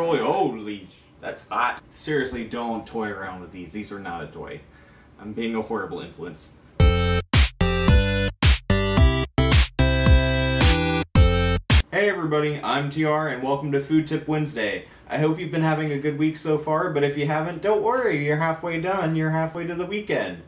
really, holy, that's hot. Seriously, don't toy around with these. These are not a toy. I'm being a horrible influence. Hey everybody, I'm TR and welcome to Food Tip Wednesday. I hope you've been having a good week so far, but if you haven't, don't worry, you're halfway done, you're halfway to the weekend.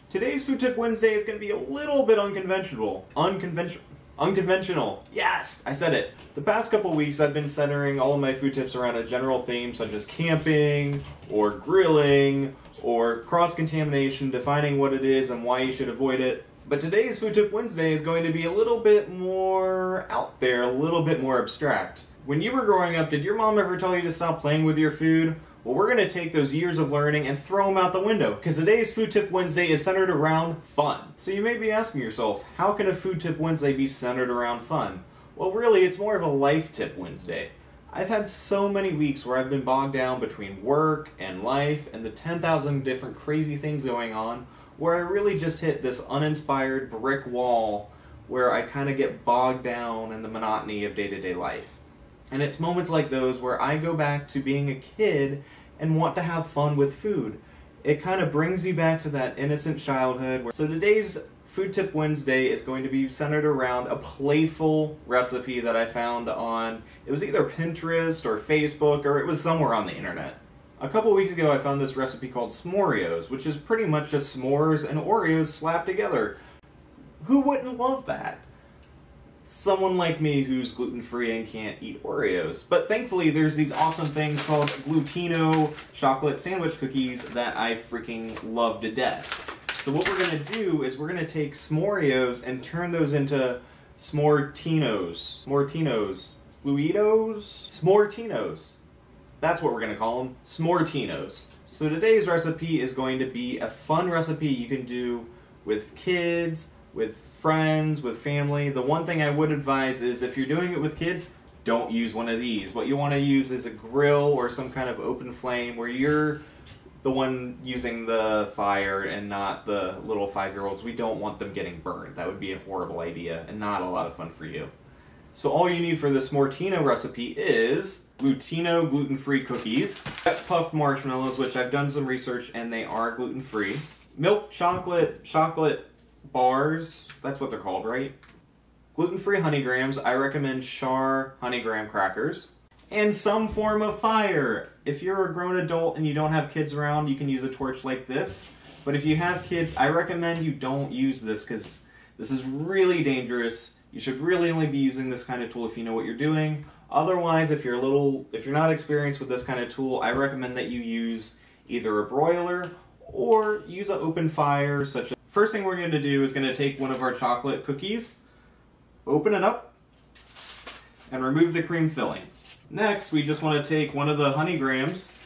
Today's Food Tip Wednesday is going to be a little bit unconventional. Unconventional. Yes, I said it. The past couple weeks I've been centering all of my food tips around a general theme such as camping, or grilling, or cross-contamination, defining what it is and why you should avoid it. But today's Food Tip Wednesday is going to be a little bit more out there, a little bit more abstract. When you were growing up, did your mom ever tell you to stop playing with your food? Well, we're going to take those years of learning and throw them out the window, because today's Food Tip Wednesday is centered around fun. So you may be asking yourself, how can a Food Tip Wednesday be centered around fun? Well, really, it's more of a Life Tip Wednesday. I've had so many weeks where I've been bogged down between work and life and the 10,000 different crazy things going on, where I really just hit this uninspired brick wall where I kind of get bogged down in the monotony of day-to-day life. And it's moments like those where I go back to being a kid and want to have fun with food. It kind of brings you back to that innocent childhood. So today's Food Tip Wednesday is going to be centered around a playful recipe that I found on, it was either Pinterest or Facebook, or it was somewhere on the internet. A couple weeks ago I found this recipe called Smoreos, which is pretty much just s'mores and Oreos slapped together. Who wouldn't love that? Someone like me who's gluten-free and can't eat Oreos. But thankfully there's these awesome things called Glutino chocolate sandwich cookies that I freaking love to death. So what we're going to do is we're going to take Smoreos and turn those into smortinos. Smortinos. That's what we're going to call them. Smortinos. So today's recipe is going to be a fun recipe you can do with kids, with friends, with family. The one thing I would advise is if you're doing it with kids, don't use one of these. What you want to use is a grill or some kind of open flame where you're the one using the fire and not the little 5-year-olds. We don't want them getting burned. That would be a horrible idea and not a lot of fun for you. So all you need for this Smortino recipe is Glutino gluten-free cookies, puffed marshmallows, which I've done some research and they are gluten-free, milk chocolate bars, that's what they're called, right? Gluten-free honey grams, I recommend Char honey graham crackers, and some form of fire. If you're a grown adult and you don't have kids around, you can use a torch like this. But if you have kids, I recommend you don't use this because this is really dangerous. You should really only be using this kind of tool if you know what you're doing. Otherwise, if you're not experienced with this kind of tool, I recommend that you use either a broiler or use an open fire such as. First thing we're going to do is going to take one of our chocolate cookies, open it up, and remove the cream filling. Next, we just want to take one of the honey grams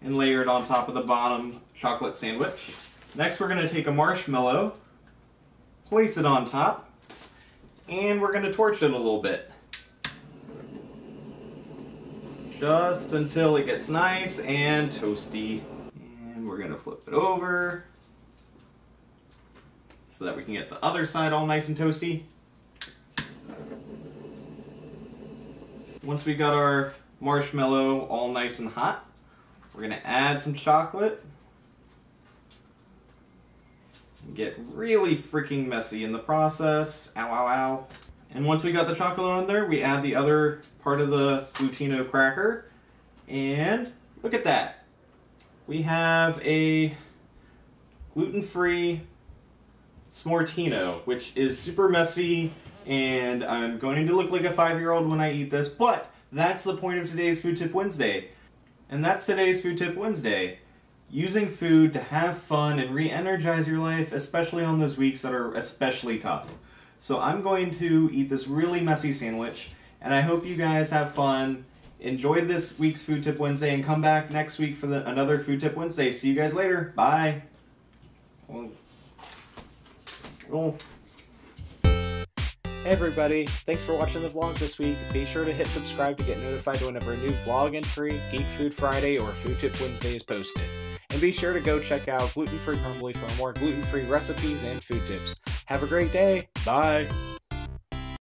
and layer it on top of the bottom chocolate sandwich. Next, we're going to take a marshmallow, place it on top, and we're going to torch it a little bit. Just until it gets nice and toasty. And we're going to flip it over so that we can get the other side all nice and toasty. Once we got our marshmallow all nice and hot, we're going to add some chocolate. Get really freaking messy in the process. Ow, ow, ow. And once we got the chocolate on there, we add the other part of the Glutino cracker. And look at that. We have a gluten-free Smortino, which is super messy, and I'm going to look like a 5-year-old when I eat this, but that's the point of today's Food Tip Wednesday. And that's today's Food Tip Wednesday. Using food to have fun and re-energize your life, especially on those weeks that are especially tough. So I'm going to eat this really messy sandwich, and I hope you guys have fun. Enjoy this week's Food Tip Wednesday, and come back next week for another Food Tip Wednesday. See you guys later. Bye. Hey everybody, thanks for watching the vlog this week. Be sure to hit subscribe to get notified whenever a new vlog entry, Geek Food Friday, or Food Tip Wednesday is posted. And be sure to go check out Gluten Free Crumbly for more gluten-free recipes and food tips. Have a great day. Bye.